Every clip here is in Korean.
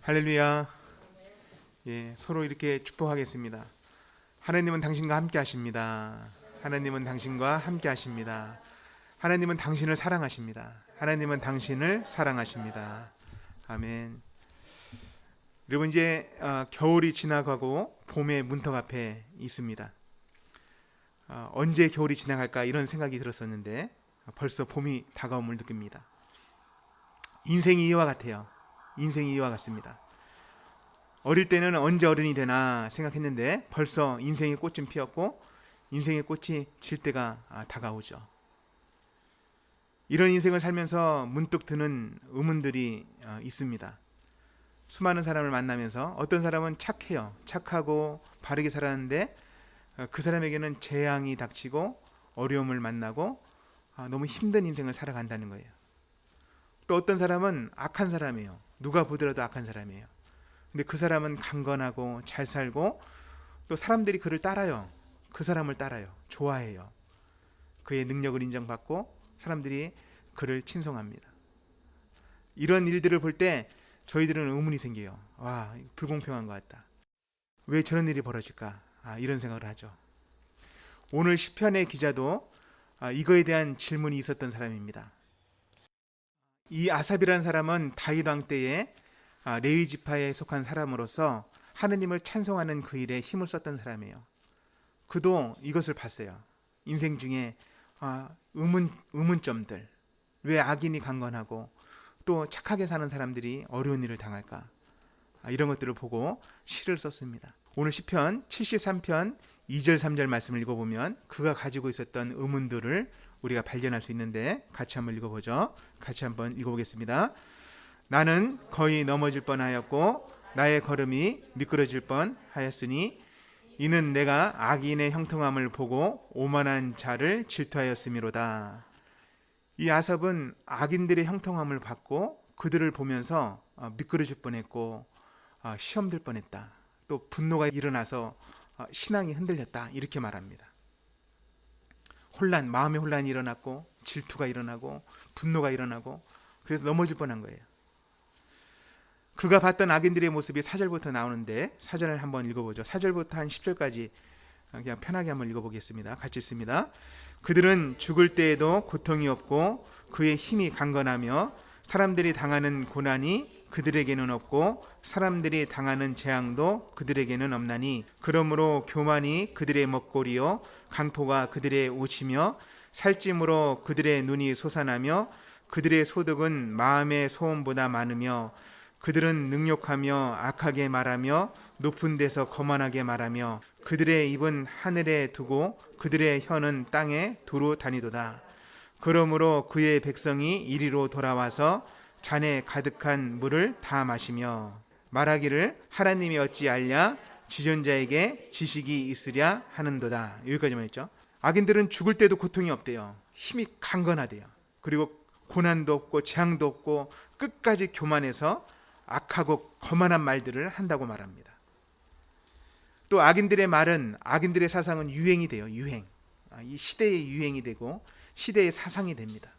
할렐루야. 예, 서로 이렇게 축복하겠습니다. 하나님은 당신과 함께 하십니다. 하나님은 당신과 함께 하십니다. 하나님은 당신을 사랑하십니다. 하나님은 당신을 사랑하십니다. 아멘. 여러분, 이제 겨울이 지나가고 봄의 문턱 앞에 있습니다. 언제 겨울이 지나갈까 이런 생각이 들었었는데 벌써 봄이 다가옴을 느낍니다. 인생이 이와 같아요. 인생이 이와 같습니다. 어릴 때는 언제 어른이 되나 생각했는데 벌써 인생의 꽃은 피었고 인생의 꽃이 질 때가 다가오죠. 이런 인생을 살면서 문득 드는 의문들이 있습니다. 수많은 사람을 만나면서 어떤 사람은 착해요. 착하고 바르게 살았는데 그 사람에게는 재앙이 닥치고 어려움을 만나고 너무 힘든 인생을 살아간다는 거예요. 또 어떤 사람은 악한 사람이에요. 누가 보더라도 악한 사람이에요. 근데 그 사람은 강건하고 잘 살고 또 사람들이 그를 따라요. 그 사람을 따라요. 좋아해요. 그의 능력을 인정받고 사람들이 그를 칭송합니다. 이런 일들을 볼 때 저희들은 의문이 생겨요. 와, 불공평한 것 같다. 왜 저런 일이 벌어질까? 이런 생각을 하죠. 오늘 시편의 기자도 이거에 대한 질문이 있었던 사람입니다. 이 아삽이라는 사람은 다윗 왕 때에 레위 지파에 속한 사람으로서 하느님을 찬송하는 그 일에 힘을 썼던 사람이에요. 그도 이것을 봤어요. 인생 중에 의문점들, 왜 악인이 강건하고 또 착하게 사는 사람들이 어려운 일을 당할까, 이런 것들을 보고 시를 썼습니다. 오늘 시편 73편 2절 3절 말씀을 읽어보면 그가 가지고 있었던 의문들을 우리가 발견할 수 있는데 같이 한번 읽어보죠. 같이 한번 읽어보겠습니다. 나는 거의 넘어질 뻔하였고 나의 걸음이 미끄러질 뻔하였으니 이는 내가 악인의 형통함을 보고 오만한 자를 질투하였음이로다. 이 아삽은 악인들의 형통함을 받고 그들을 보면서 미끄러질 뻔했고 시험 들 뻔했다. 또 분노가 일어나서 신앙이 흔들렸다. 이렇게 말합니다. 마음의 혼란이 일어났고 질투가 일어나고 분노가 일어나고 그래서 넘어질 뻔한 거예요. 그가 봤던 악인들의 모습이 4절부터 나오는데 4절을 한번 읽어보죠. 4절부터 한 10절까지 그냥 편하게 한번 읽어보겠습니다. 같이 읽습니다. 그들은 죽을 때에도 고통이 없고 그의 힘이 강건하며 사람들이 당하는 고난이 그들에게는 없고 사람들이 당하는 재앙도 그들에게는 없나니 그러므로 교만이 그들의 먹거리요 강포가 그들의 옷이며 살찜으로 그들의 눈이 솟아나며 그들의 소득은 마음의 소원보다 많으며 그들은 능욕하며 악하게 말하며 높은 데서 거만하게 말하며 그들의 입은 하늘에 두고 그들의 혀는 땅에 두루 다니도다. 그러므로 그의 백성이 이리로 돌아와서 잔에 가득한 물을 다 마시며 말하기를 하나님이 어찌 알랴 지존자에게 지식이 있으랴 하는도다. 여기까지만 했죠. 악인들은 죽을 때도 고통이 없대요. 힘이 강건하대요. 그리고 고난도 없고 재앙도 없고 끝까지 교만해서 악하고 거만한 말들을 한다고 말합니다. 또 악인들의 말은, 악인들의 사상은 유행이 돼요. 유행. 이 시대의 유행이 되고 시대의 사상이 됩니다.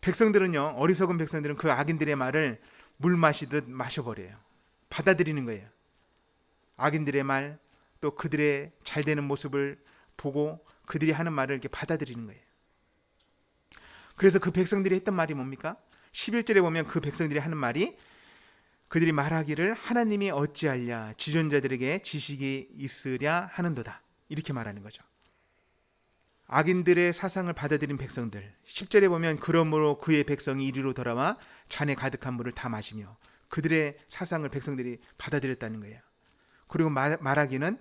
백성들은요, 어리석은 백성들은 그 악인들의 말을 물 마시듯 마셔버려요. 받아들이는 거예요. 악인들의 말, 또 그들의 잘 되는 모습을 보고 그들이 하는 말을 이렇게 받아들이는 거예요. 그래서 그 백성들이 했던 말이 뭡니까? 11절에 보면 그 백성들이 하는 말이 그들이 말하기를 하나님이 어찌하랴 지존자들에게 지식이 있으랴 하는도다. 이렇게 말하는 거죠. 악인들의 사상을 받아들인 백성들. 10절에 보면 그러므로 그의 백성이 이리로 돌아와 잔에 가득한 물을 다 마시며 그들의 사상을 백성들이 받아들였다는 거예요. 그리고 말하기는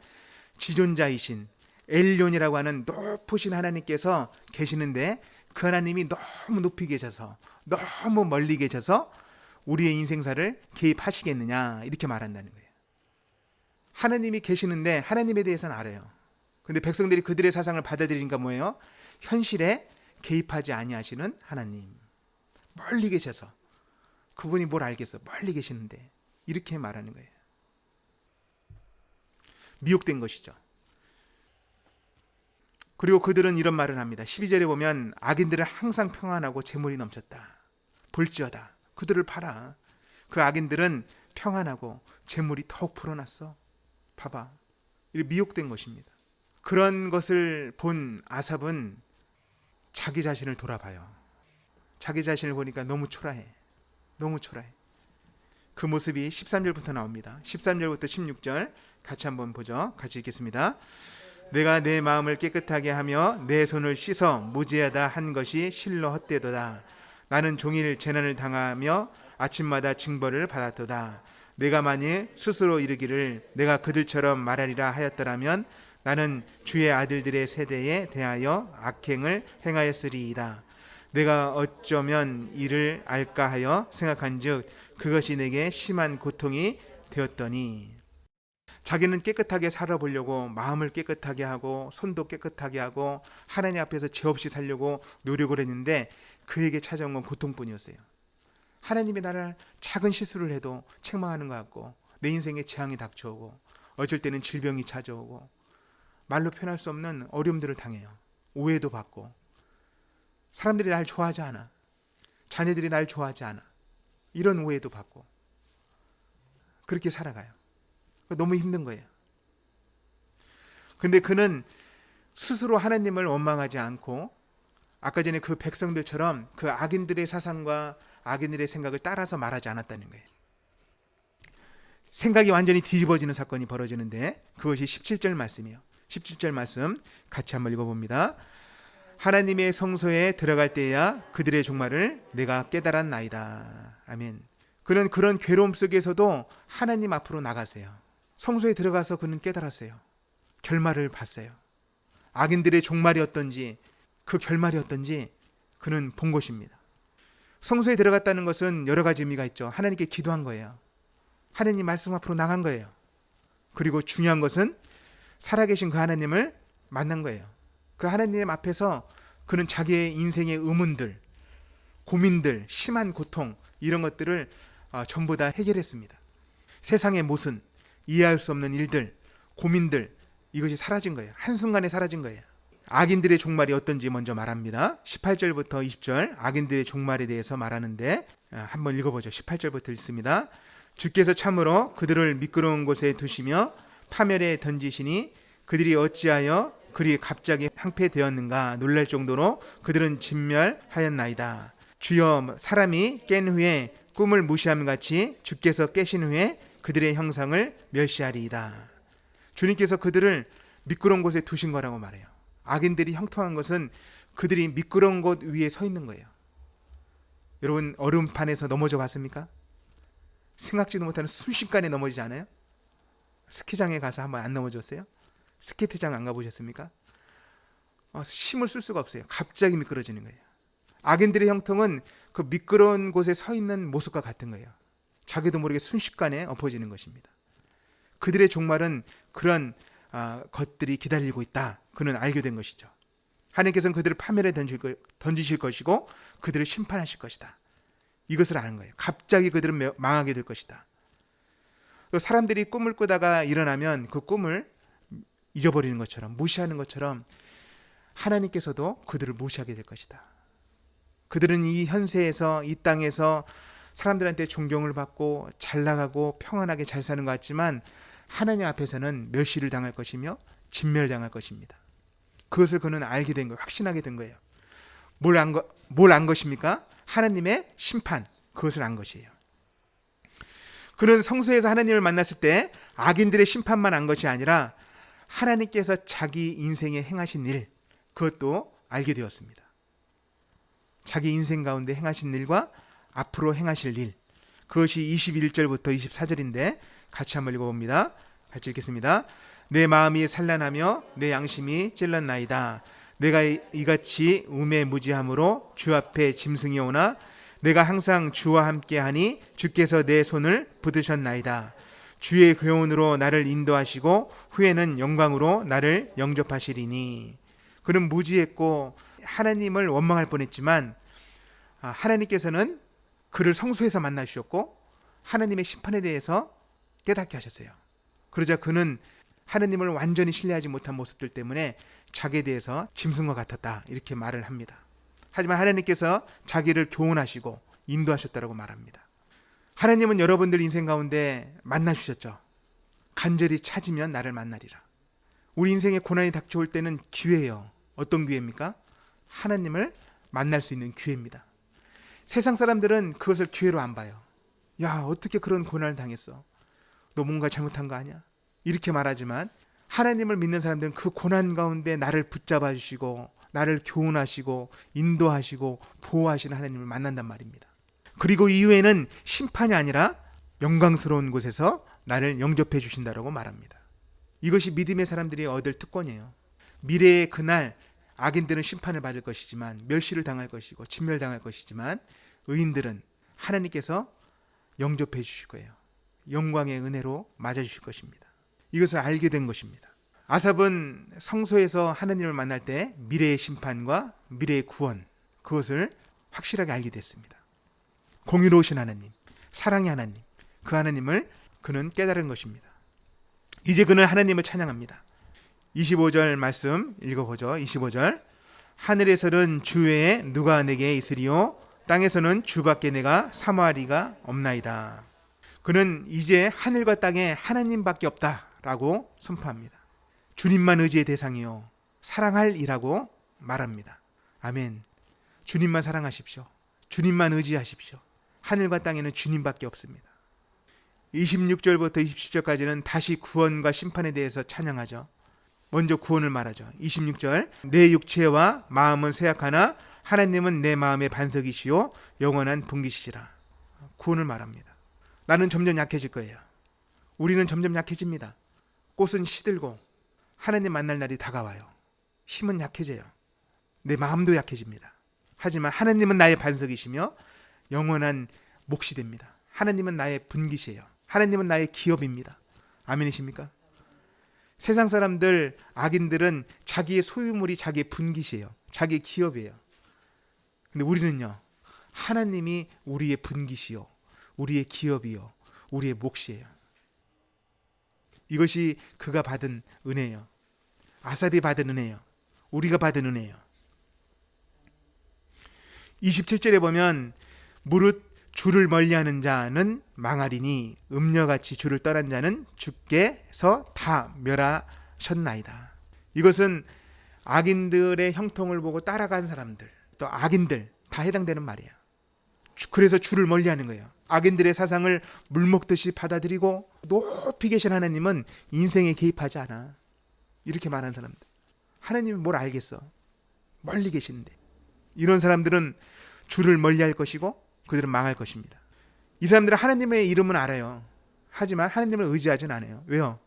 지존자이신 엘론이라고 하는 높으신 하나님께서 계시는데 그 하나님이 너무 높이 계셔서 너무 멀리 계셔서 우리의 인생사를 개입하시겠느냐 이렇게 말한다는 거예요. 하나님이 계시는데 하나님에 대해서는 알아요. 근데 백성들이 그들의 사상을 받아들이니까 뭐예요? 현실에 개입하지 아니하시는 하나님. 멀리 계셔서 그분이 뭘 알겠어? 멀리 계시는데 이렇게 말하는 거예요. 미혹된 것이죠. 그리고 그들은 이런 말을 합니다. 12절에 보면 악인들은 항상 평안하고 재물이 넘쳤다. 볼지어다. 그들을 봐라. 그 악인들은 평안하고 재물이 더욱 불어났어. 봐봐. 이렇게 미혹된 것입니다. 그런 것을 본 아삽은 자기 자신을 돌아봐요. 자기 자신을 보니까 너무 초라해. 너무 초라해. 그 모습이 13절부터 나옵니다. 13절부터 16절 같이 한번 보죠. 같이 읽겠습니다. 내가 내 마음을 깨끗하게 하며 내 손을 씻어 무죄하다 한 것이 실로 헛되도다. 나는 종일 재난을 당하며 아침마다 징벌을 받았도다. 내가 만일 스스로 이르기를 내가 그들처럼 말하리라 하였더라면 나는 주의 아들들의 세대에 대하여 악행을 행하였으리이다. 내가 어쩌면 이를 알까 하여 생각한즉 그것이 내게 심한 고통이 되었더니. 자기는 깨끗하게 살아보려고 마음을 깨끗하게 하고 손도 깨끗하게 하고 하나님 앞에서 죄 없이 살려고 노력을 했는데 그에게 찾아온 건 고통뿐이었어요. 하나님이 나를 작은 실수를 해도 책망하는 것 같고 내 인생에 재앙이 닥쳐오고 어쩔 때는 질병이 찾아오고 말로 표현할 수 없는 어려움들을 당해요. 오해도 받고 사람들이 날 좋아하지 않아. 자녀들이 날 좋아하지 않아. 이런 오해도 받고 그렇게 살아가요. 너무 힘든 거예요. 근데 그는 스스로 하나님을 원망하지 않고 아까 전에 그 백성들처럼 그 악인들의 사상과 악인들의 생각을 따라서 말하지 않았다는 거예요. 생각이 완전히 뒤집어지는 사건이 벌어지는데 그것이 17절 말씀이에요. 17절 말씀 같이 한번 읽어봅니다. 하나님의 성소에 들어갈 때야 그들의 종말을 내가 깨달았나이다. 아멘. 그는 그런 괴로움 속에서도 하나님 앞으로 나가세요. 성소에 들어가서 그는 깨달았어요. 결말을 봤어요. 악인들의 종말이 어떤지 그 결말이 어떤지 그는 본 것입니다. 성소에 들어갔다는 것은 여러 가지 의미가 있죠. 하나님께 기도한 거예요. 하나님 말씀 앞으로 나간 거예요. 그리고 중요한 것은 살아계신 그 하나님을 만난 거예요. 그 하나님 앞에서 그는 자기의 인생의 의문들, 고민들, 심한 고통 이런 것들을 전부 다 해결했습니다. 세상의 모순, 이해할 수 없는 일들, 고민들 이것이 사라진 거예요. 한순간에 사라진 거예요. 악인들의 종말이 어떤지 먼저 말합니다. 18절부터 20절 악인들의 종말에 대해서 말하는데 한번 읽어보죠. 18절부터 읽습니다. 주께서 참으로 그들을 미끄러운 곳에 두시며 파멸에 던지시니 그들이 어찌하여 그리 갑자기 항폐되었는가 놀랄 정도로 그들은 진멸하였나이다. 주여 사람이 깬 후에 꿈을 무시함 같이 주께서 깨신 후에 그들의 형상을 멸시하리이다. 주님께서 그들을 미끄러운 곳에 두신 거라고 말해요. 악인들이 형통한 것은 그들이 미끄러운 곳 위에 서 있는 거예요. 여러분 얼음판에서 넘어져 봤습니까? 생각지도 못하는 순식간에 넘어지지 않아요? 스키장에 가서 한번 안 넘어졌어요? 스케이트장 안 가보셨습니까? 힘을 쓸 수가 없어요. 갑자기 미끄러지는 거예요. 악인들의 형통은 그 미끄러운 곳에 서 있는 모습과 같은 거예요. 자기도 모르게 순식간에 엎어지는 것입니다. 그들의 종말은 그런 것들이 기다리고 있다. 그는 알게 된 것이죠. 하나님께서는 그들을 파멸에 던지실 것이고 그들을 심판하실 것이다. 이것을 아는 거예요. 갑자기 그들은 망하게 될 것이다. 또 사람들이 꿈을 꾸다가 일어나면 그 꿈을 잊어버리는 것처럼 무시하는 것처럼 하나님께서도 그들을 무시하게 될 것이다. 그들은 이 현세에서 이 땅에서 사람들한테 존경을 받고 잘 나가고 평안하게 잘 사는 것 같지만 하나님 앞에서는 멸시를 당할 것이며 진멸당할 것입니다. 그것을 그는 알게 된 거예요. 확신하게 된 거예요. 뭘 안 것입니까? 하나님의 심판. 그것을 안 것이에요. 그는 성소에서 하나님을 만났을 때 악인들의 심판만 안 것이 아니라 하나님께서 자기 인생에 행하신 일, 그것도 알게 되었습니다. 자기 인생 가운데 행하신 일과 앞으로 행하실 일, 그것이 21절부터 24절인데 같이 한번 읽어봅니다. 같이 읽겠습니다. 내 마음이 산란하며 내 양심이 찔렀나이다. 내가 이같이 우매무지함으로 주 앞에 짐승이 오나 내가 항상 주와 함께하니 주께서 내 손을 붙드셨나이다. 주의 교훈으로 나를 인도하시고 후에는 영광으로 나를 영접하시리니. 그는 무지했고 하나님을 원망할 뻔했지만 하나님께서는 그를 성소에서 만나주셨고 하나님의 심판에 대해서 깨닫게 하셨어요. 그러자 그는 하나님을 완전히 신뢰하지 못한 모습들 때문에 자기에 대해서 짐승과 같았다 이렇게 말을 합니다. 하지만 하나님께서 자기를 교훈하시고 인도하셨다고 말합니다. 하나님은 여러분들 인생 가운데 만나주셨죠. 간절히 찾으면 나를 만나리라. 우리 인생에 고난이 닥쳐올 때는 기회예요. 어떤 기회입니까? 하나님을 만날 수 있는 기회입니다. 세상 사람들은 그것을 기회로 안 봐요. 야, 어떻게 그런 고난을 당했어? 너 뭔가 잘못한 거 아니야? 이렇게 말하지만 하나님을 믿는 사람들은 그 고난 가운데 나를 붙잡아 주시고 나를 교훈하시고 인도하시고 보호하시는 하나님을 만난단 말입니다. 그리고 이후에는 심판이 아니라 영광스러운 곳에서 나를 영접해 주신다라고 말합니다. 이것이 믿음의 사람들이 얻을 특권이에요. 미래의 그날 악인들은 심판을 받을 것이지만 멸시를 당할 것이고 진멸당할 것이지만 의인들은 하나님께서 영접해 주실 거예요. 영광의 은혜로 맞아주실 것입니다. 이것을 알게 된 것입니다. 아삽은 성소에서 하나님을 만날 때 미래의 심판과 미래의 구원, 그것을 확실하게 알게 됐습니다. 공의로우신 하나님, 사랑의 하나님, 그 하나님을 그는 깨달은 것입니다. 이제 그는 하나님을 찬양합니다. 25절 말씀 읽어보죠. 25절, 하늘에서는 주 외에 누가 내게 있으리요, 땅에서는 주밖에 내가 사모하리가 없나이다. 그는 이제 하늘과 땅에 하나님밖에 없다라고 선포합니다. 주님만 의지의 대상이요 사랑할 이라고 말합니다. 아멘. 주님만 사랑하십시오. 주님만 의지하십시오. 하늘과 땅에는 주님밖에 없습니다. 26절부터 27절까지는 다시 구원과 심판에 대해서 찬양하죠. 먼저 구원을 말하죠. 26절, 내 육체와 마음은 쇠약하나 하나님은 내 마음의 반석이시요 영원한 분기시라. 구원을 말합니다. 나는 점점 약해질 거예요. 우리는 점점 약해집니다. 꽃은 시들고 하나님 만날 날이 다가와요. 힘은 약해져요. 내 마음도 약해집니다. 하지만 하나님은 나의 반석이시며 영원한 몫이 됩니다. 하나님은 나의 분기시예요. 하나님은 나의 기업입니다. 아멘이십니까? 세상 사람들, 악인들은 자기의 소유물이 자기의 분기시예요. 자기의 기업이에요. 근데 우리는요, 하나님이 우리의 분기시요, 우리의 기업이요, 우리의 몫이에요. 이것이 그가 받은 은혜예요. 아삽이 받은 은혜예요. 우리가 받은 은혜예요. 27절에 보면 무릇 주를 멀리하는 자는 망하리니 음녀같이 주를 떠난 자는 주께서 다 멸하셨나이다. 이것은 악인들의 형통을 보고 따라간 사람들, 또 악인들 다 해당되는 말이에요. 그래서 주를 멀리하는 거예요. 악인들의 사상을 물먹듯이 받아들이고 높이 계신 하나님은 인생에 개입하지 않아. 이렇게 말하는 사람들, 하나님은 뭘 알겠어? 멀리 계시는데. 이런 사람들은 주를 멀리할 것이고 그들은 망할 것입니다. 이 사람들은 하나님의 이름은 알아요. 하지만 하나님을 의지하진 않아요. 왜요?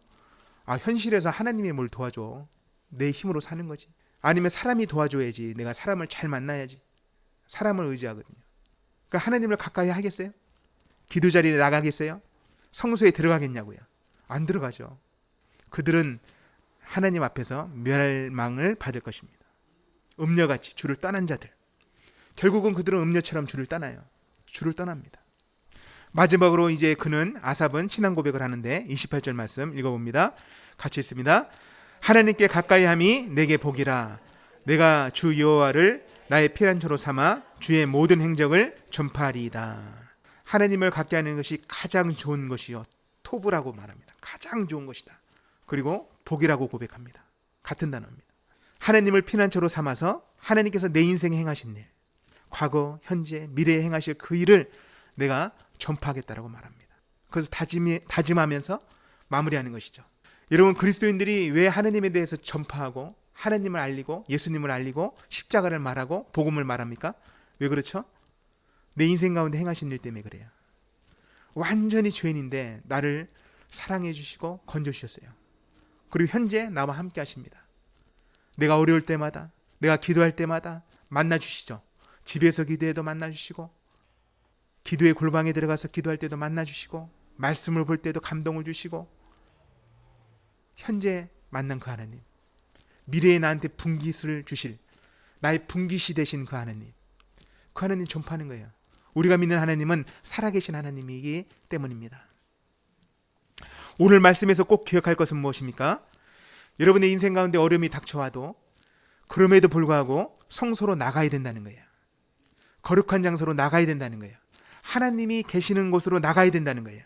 현실에서 하나님이 뭘 도와줘? 내 힘으로 사는 거지. 아니면 사람이 도와줘야지. 내가 사람을 잘 만나야지. 사람을 의지하거든요. 그러니까 하나님을 가까이 하겠어요? 기도 자리에 나가겠어요? 성소에 들어가겠냐고요? 안 들어가죠. 그들은 하나님 앞에서 멸망을 받을 것입니다. 음녀같이 주를 떠난 자들. 결국은 그들은 음녀처럼 주를 떠나요. 주를 떠납니다. 마지막으로 이제 그는, 아삽은 신앙 고백을 하는데 28절 말씀 읽어봅니다. 같이 읽습니다. 하나님께 가까이함이 내게 복이라. 내가 주 여호와를 나의 피난처로 삼아 주의 모든 행적을 전파하리이다. 하나님을 갖게 하는 것이 가장 좋은 것이요, 토부라고 말합니다. 가장 좋은 것이다. 그리고 복이라고 고백합니다. 같은 단어입니다. 하나님을 피난처로 삼아서 하나님께서 내 인생에 행하신 일, 과거, 현재, 미래에 행하실 그 일을 내가 전파하겠다라고 말합니다. 그래서 다짐하면서 마무리하는 것이죠. 여러분, 그리스도인들이 왜 하나님에 대해서 전파하고 하나님을 알리고 예수님을 알리고 십자가를 말하고 복음을 말합니까? 왜 그렇죠? 내 인생 가운데 행하신 일 때문에 그래요. 완전히 죄인인데 나를 사랑해 주시고 건져 주셨어요. 그리고 현재 나와 함께 하십니다. 내가 어려울 때마다, 내가 기도할 때마다 만나 주시죠. 집에서 기도해도 만나 주시고, 기도의 골방에 들어가서 기도할 때도 만나 주시고, 말씀을 볼 때도 감동을 주시고, 현재 만난 그 하나님, 미래에 나한테 분깃을 주실 나의 분깃이 되신 그 하나님, 그 하나님 전파하는 거예요. 우리가 믿는 하나님은 살아계신 하나님이기 때문입니다. 오늘 말씀에서 꼭 기억할 것은 무엇입니까? 여러분의 인생 가운데 어려움이 닥쳐와도 그럼에도 불구하고 성소로 나가야 된다는 거예요. 거룩한 장소로 나가야 된다는 거예요. 하나님이 계시는 곳으로 나가야 된다는 거예요.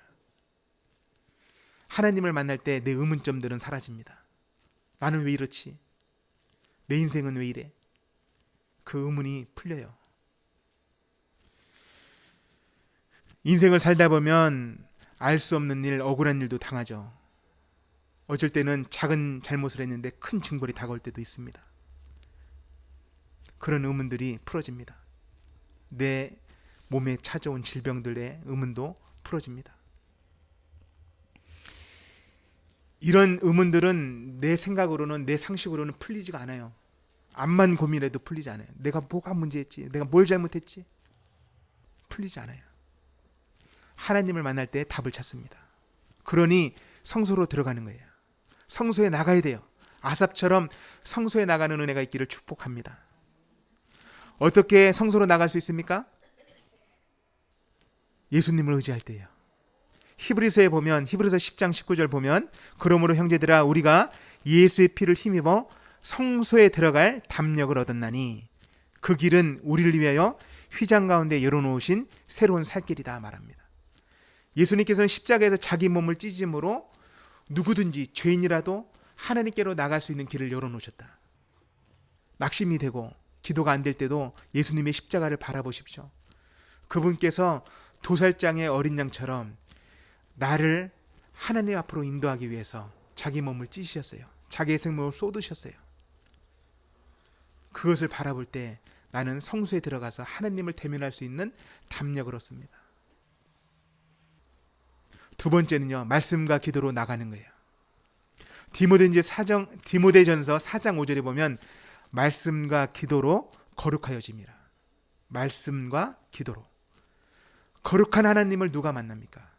하나님을 만날 때 내 의문점들은 사라집니다. 나는 왜 이렇지? 내 인생은 왜 이래? 그 의문이 풀려요. 인생을 살다 보면 알 수 없는 일, 억울한 일도 당하죠. 어쩔 때는 작은 잘못을 했는데 큰 징벌이 다가올 때도 있습니다. 그런 의문들이 풀어집니다. 내 몸에 찾아온 질병들의 의문도 풀어집니다. 이런 의문들은 내 생각으로는, 내 상식으로는 풀리지가 않아요. 암만 고민해도 풀리지 않아요. 내가 뭐가 문제였지? 내가 뭘 잘못했지? 풀리지 않아요. 하나님을 만날 때 답을 찾습니다. 그러니 성소로 들어가는 거예요. 성소에 나가야 돼요. 아삽처럼 성소에 나가는 은혜가 있기를 축복합니다. 어떻게 성소로 나갈 수 있습니까? 예수님을 의지할 때예요. 히브리서에 보면, 히브리서 10장 19절 보면, 그러므로 형제들아 우리가 예수의 피를 힘입어 성소에 들어갈 담력을 얻었나니 그 길은 우리를 위하여 휘장 가운데 열어놓으신 새로운 살 길이다 말합니다. 예수님께서는 십자가에서 자기 몸을 찢음으로 누구든지 죄인이라도 하나님께로 나갈 수 있는 길을 열어놓으셨다. 낙심이 되고 기도가 안 될 때도 예수님의 십자가를 바라보십시오. 그분께서 도살장의 어린 양처럼 나를 하나님 앞으로 인도하기 위해서 자기 몸을 찢으셨어요. 자기의 생명을 쏟으셨어요. 그것을 바라볼 때 나는 성소에 들어가서 하나님을 대면할 수 있는 담력을 얻습니다. 두 번째는요, 말씀과 기도로 나가는 거예요. 디모데전서 4장 5절에 보면 말씀과 기도로 거룩하여집니다. 말씀과 기도로. 거룩한 하나님을 누가 만납니까?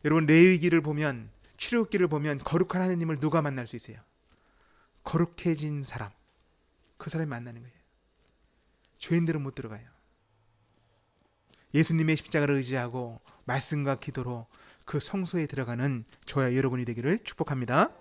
여러분, 레위기를 보면, 출애굽기를 보면 거룩한 하나님을 누가 만날 수 있어요? 거룩해진 사람, 그 사람이 만나는 거예요. 죄인들은 못 들어가요. 예수님의 십자가를 의지하고 말씀과 기도로 그 성소에 들어가는 저와 여러분이 되기를 축복합니다.